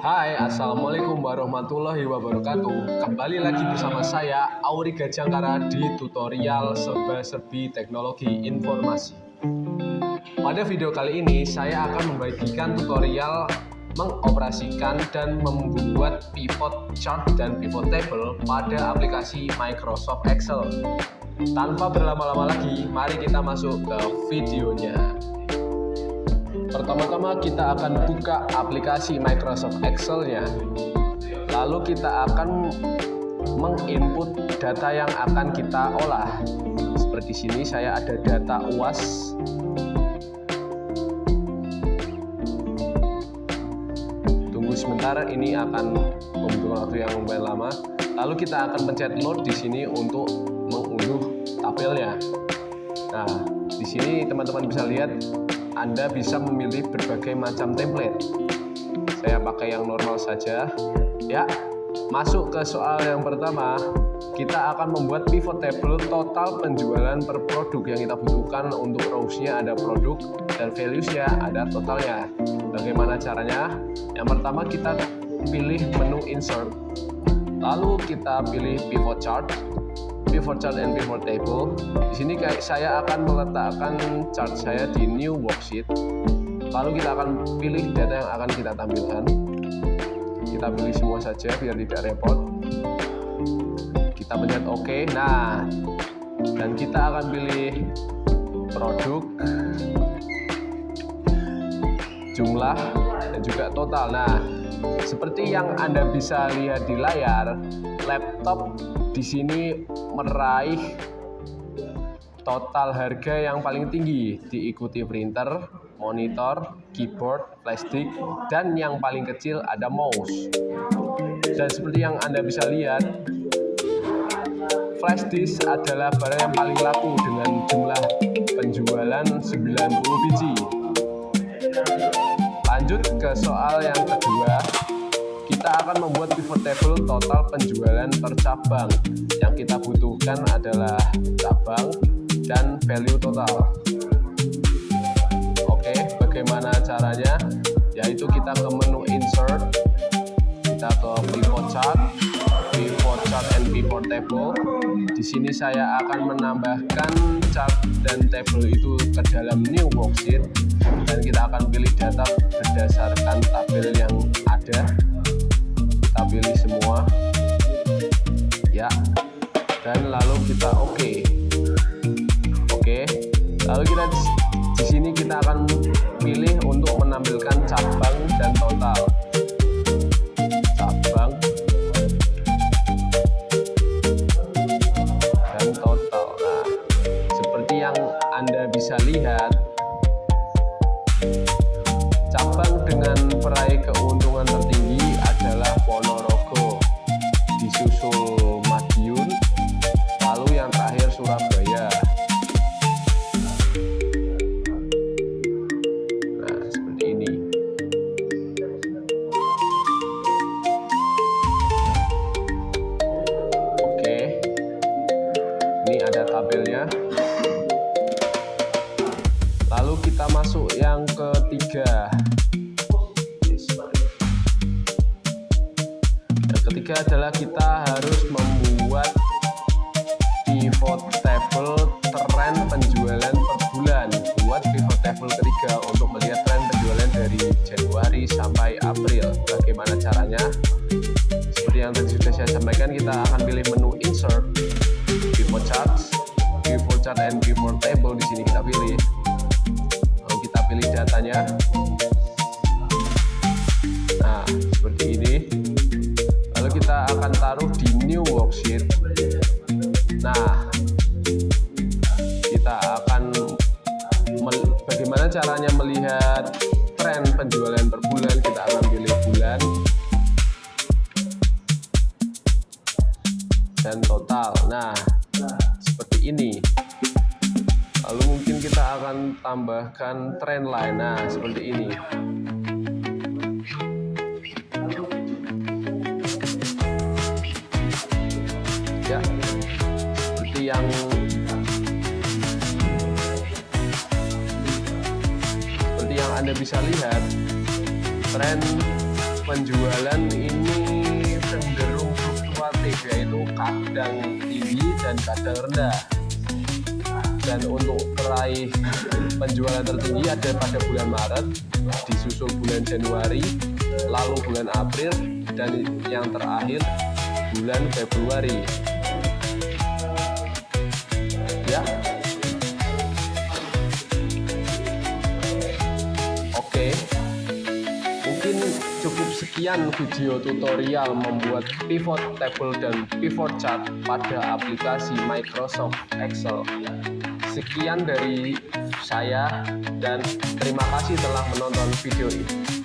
Hai, Assalamualaikum warahmatullahi wabarakatuh. Kembali lagi bersama saya, Auri Gajangkara, di tutorial serba-serbi teknologi informasi. Pada video kali ini, saya akan membagikan tutorial mengoperasikan dan membuat pivot chart dan pivot table pada aplikasi Microsoft Excel. Tanpa berlama-lama lagi, mari kita masuk ke videonya. Pertama-tama kita akan buka aplikasi Microsoft Excel-nya. Lalu kita akan menginput data yang akan kita olah. Seperti sini saya ada data UAS. Tunggu sebentar, ini akan membutuhkan waktu yang lumayan lama. Lalu kita akan pencet load di sini untuk mengunduh tabelnya. Nah, di sini teman-teman bisa lihat Anda bisa memilih berbagai macam template. Saya pakai yang normal saja. Ya, masuk ke soal yang pertama. Kita akan membuat pivot table total penjualan per produk yang kita butuhkan. Untuk rows-nya ada produk dan values-nya ada totalnya. Bagaimana caranya? Yang pertama kita pilih menu insert. Lalu kita pilih pivot chart and pivot table. Di sini saya akan meletakkan chart saya di new worksheet. Lalu kita akan pilih data yang akan kita tampilkan. Kita pilih semua saja biar tidak repot. Kita pencet OK. Nah, dan kita akan pilih produk, jumlah, dan juga total. Nah, seperti yang Anda bisa lihat di layar, laptop di sini meraih total harga yang paling tinggi, diikuti printer, monitor, keyboard, flash disk, dan yang paling kecil ada mouse. Dan seperti yang Anda bisa lihat, flash disk adalah barang yang paling laku dengan jumlah penjualan 90 biji. Lanjut ke soal yang kedua. Kita akan membuat pivot table total penjualan per cabang. Yang kita butuhkan adalah cabang dan value total. Oke, bagaimana caranya? Yaitu kita ke menu insert, kita ke pivot chart and pivot table. Di sini saya akan menambahkan chart dan table itu ke dalam new worksheet, dan kita akan pilih data berdasarkan tabel yang ada. Kita pilih semua, ya, dan lalu kita OK. Lalu kita di sini kita akan pilih untuk menampilkan cabang dan total. Cabang dan total. Nah, seperti yang Anda bisa lihat, cabang dengan peraih keuntungan tertinggi adalah Ponorogo, disusul Madiun, lalu yang terakhir Surabaya. Nah, seperti ini. Oke, ini ada tabelnya. Lalu kita masuk yang ketiga. Ketiga adalah kita harus membuat pivot table tren penjualan per bulan. Buat pivot table ketiga untuk melihat tren penjualan dari Januari sampai April. Bagaimana caranya? Seperti yang tadi sudah saya sampaikan, kita akan pilih menu insert, pivot chart and pivot table. Di sini kita pilih. Lalu kita pilih datanya. Nah, seperti ini. Kita akan taruh di new worksheet. Nah, kita akan bagaimana caranya melihat tren penjualan per bulan. Kita akan pilih bulan dan total. Nah, seperti ini. Lalu mungkin kita akan tambahkan trend line. Nah, seperti ini. Ya, seperti yang Anda bisa lihat, tren penjualan ini cenderung fluktuatif, yaitu kadang tinggi dan kadang rendah. Dan untuk peraih penjualan tertinggi ada pada bulan Maret, disusul bulan Januari, lalu bulan April, dan yang terakhir bulan Februari. Ya. Oke. Mungkin cukup sekian video tutorial membuat pivot table dan pivot chart pada aplikasi Microsoft Excel. Sekian dari saya dan terima kasih telah menonton video ini.